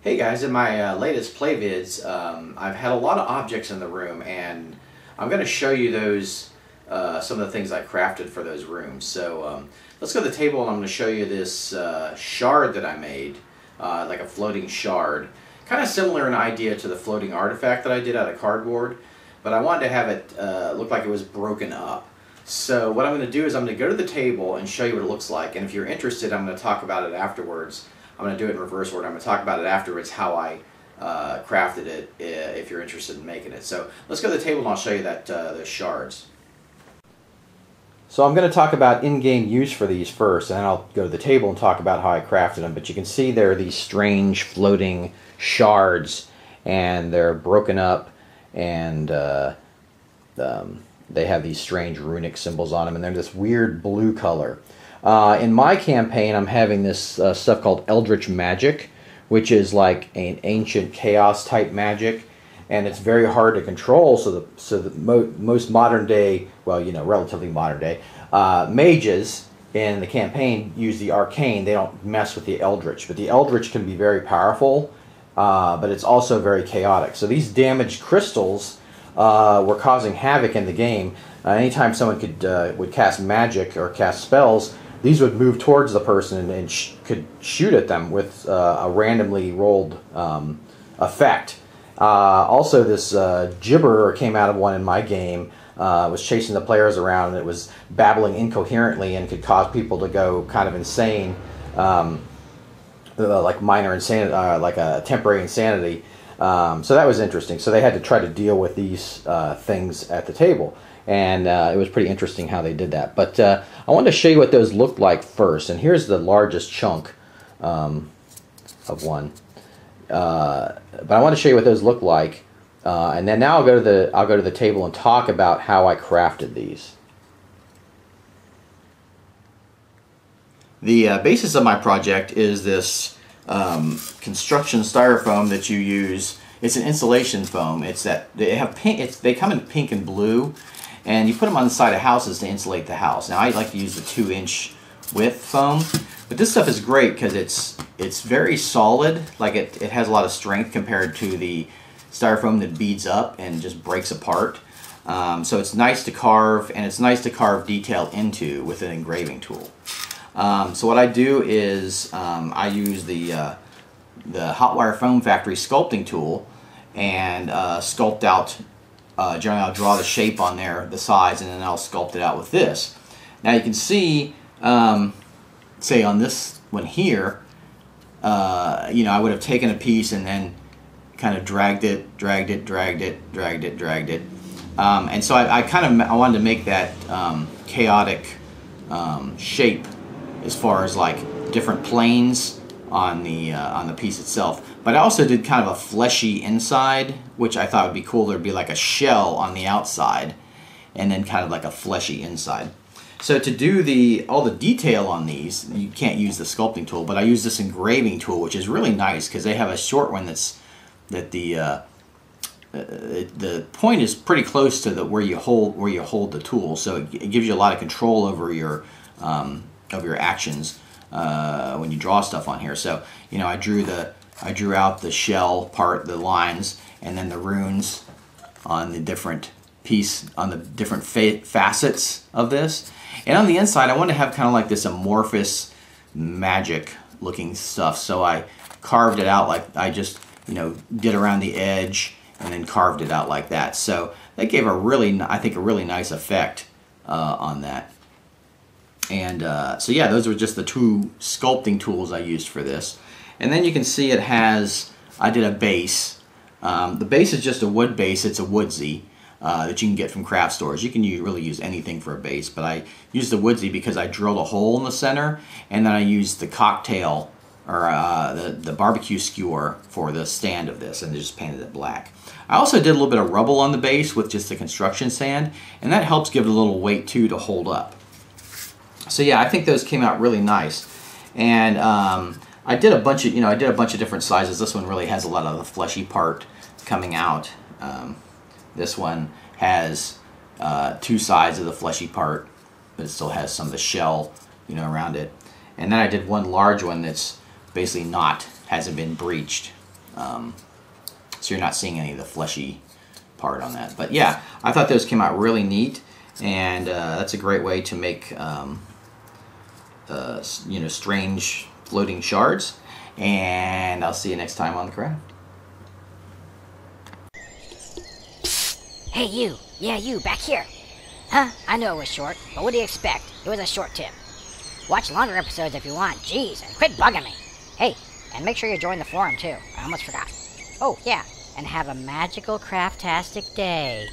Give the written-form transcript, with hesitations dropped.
Hey guys, in my latest play vids, I've had a lot of objects in the room, and I'm going to show you those, some of the things I crafted for those rooms. So let's go to the table and I'm going to show you this shard that I made, like a floating shard. Kind of similar in idea to the floating artifact that I did out of cardboard, but I wanted to have it look like it was broken up. So what I'm going to do is I'm going to go to the table and show you what it looks like, and if you're interested, I'm going to talk about it afterwards. I'm going to do it in reverse order. I'm going to talk about it afterwards, how I crafted it, if you're interested in making it. So let's go to the table and I'll show you that those shards. So I'm going to talk about in-game use for these first, and then I'll go to the table and talk about how I crafted them. But you can see there are these strange floating shards, and they're broken up, and they have these strange runic symbols on them, and they're this weird blue color. In my campaign, I'm having this stuff called Eldritch Magic, which is like an ancient chaos type magic, and it's very hard to control. So most modern day, well, you know, relatively modern day mages in the campaign use the arcane. They don't mess with the Eldritch, but the Eldritch can be very powerful, but it's also very chaotic. So these damaged crystals were causing havoc in the game. Anytime someone would cast magic or cast spells, these would move towards the person and could shoot at them with a randomly rolled effect. Also, this gibberer came out of one in my game, was chasing the players around, and it was babbling incoherently and could cause people to go kind of insane, like minor insanity, like a temporary insanity. So that was interesting. So they had to try to deal with these things at the table. And it was pretty interesting how they did that. But I wanted to show you what those looked like first. And here's the largest chunk of one. But I want to show you what those look like. And then now I'll go to the table and talk about how I crafted these. The basis of my project is this construction styrofoam that you use. It's an insulation foam. It's that they have pink. They come in pink and blue. And you put them on the side of houses to insulate the house. Now I like to use the 2-inch width foam, but this stuff is great because it's very solid. Like it has a lot of strength compared to the styrofoam that beads up and just breaks apart. So it's nice to carve, and it's nice to carve detail into with an engraving tool. So what I do is I use the Hotwire Foam Factory sculpting tool and sculpt out. Generally I'll draw the shape on there, the size, and then I'll sculpt it out with this. Now you can see, say on this one here, you know, I would have taken a piece and then kind of dragged it, and so I wanted to make that chaotic shape as far as like different planes on the piece itself. But I also did kind of a fleshy inside, which I thought would be cool. There'd be like a shell on the outside, and then kind of like a fleshy inside. So to do all the detail on these, you can't use the sculpting tool, but I use this engraving tool, which is really nice because they have a short one that the point is pretty close to where you hold the tool, so it gives you a lot of control over your actions when you draw stuff on here. So you know, I drew out the shell part, the lines, and then the runes on the different facets of this. And on the inside, I want to have kind of like this amorphous magic looking stuff. So I carved it out like I just, you know, did around the edge and then carved it out like that. So that gave I think a really nice effect on that. And so yeah, those were just the two sculpting tools I used for this. And then you can see it has, I did a base. The base is just a wood base. It's a woodsy that you can get from craft stores. You can really use anything for a base, but I used the woodsy because I drilled a hole in the center, and then I used the cocktail, or the barbecue skewer for the stand of this, and just painted it black. I also did a little bit of rubble on the base with just the construction sand, and that helps give it a little weight too to hold up. So yeah, I think those came out really nice. And I did a bunch of different sizes. This one really has a lot of the fleshy part coming out. This one has two sides of the fleshy part, but it still has some of the shell, you know, around it. And then I did one large one that's basically hasn't been breached. So you're not seeing any of the fleshy part on that. But yeah, I thought those came out really neat, and that's a great way to make you know, strange floating shards. And I'll see you next time on the craft. Hey you, yeah you, back here. Huh? I know it was short, but what do you expect? It was a short tip. Watch longer episodes if you want, jeez, and quit bugging me. Hey, and make sure you join the forum too, I almost forgot. Oh, yeah, and have a magical craftastic day.